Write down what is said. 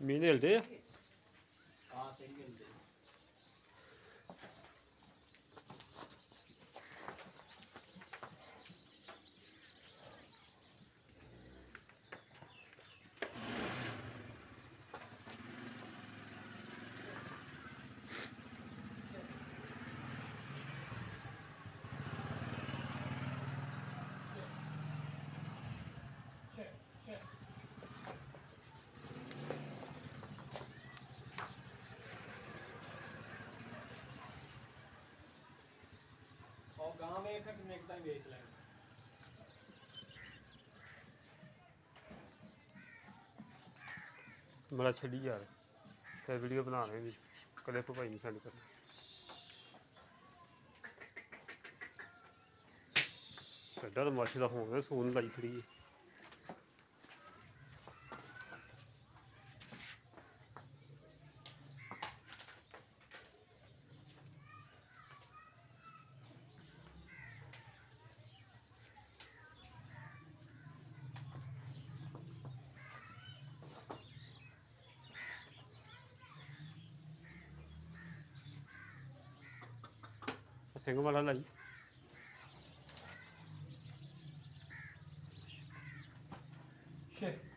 mean हिलते हाँ सही हिलते और गांव में एक टाइम बेच लें बड़ा छड़ी यार फिर वीडियो बना रहे भी क्लिप भाई नहीं सेंड करना कड्डा तो माशी का फोन है सून लाई खड़ी है सिंह वाला लाई shit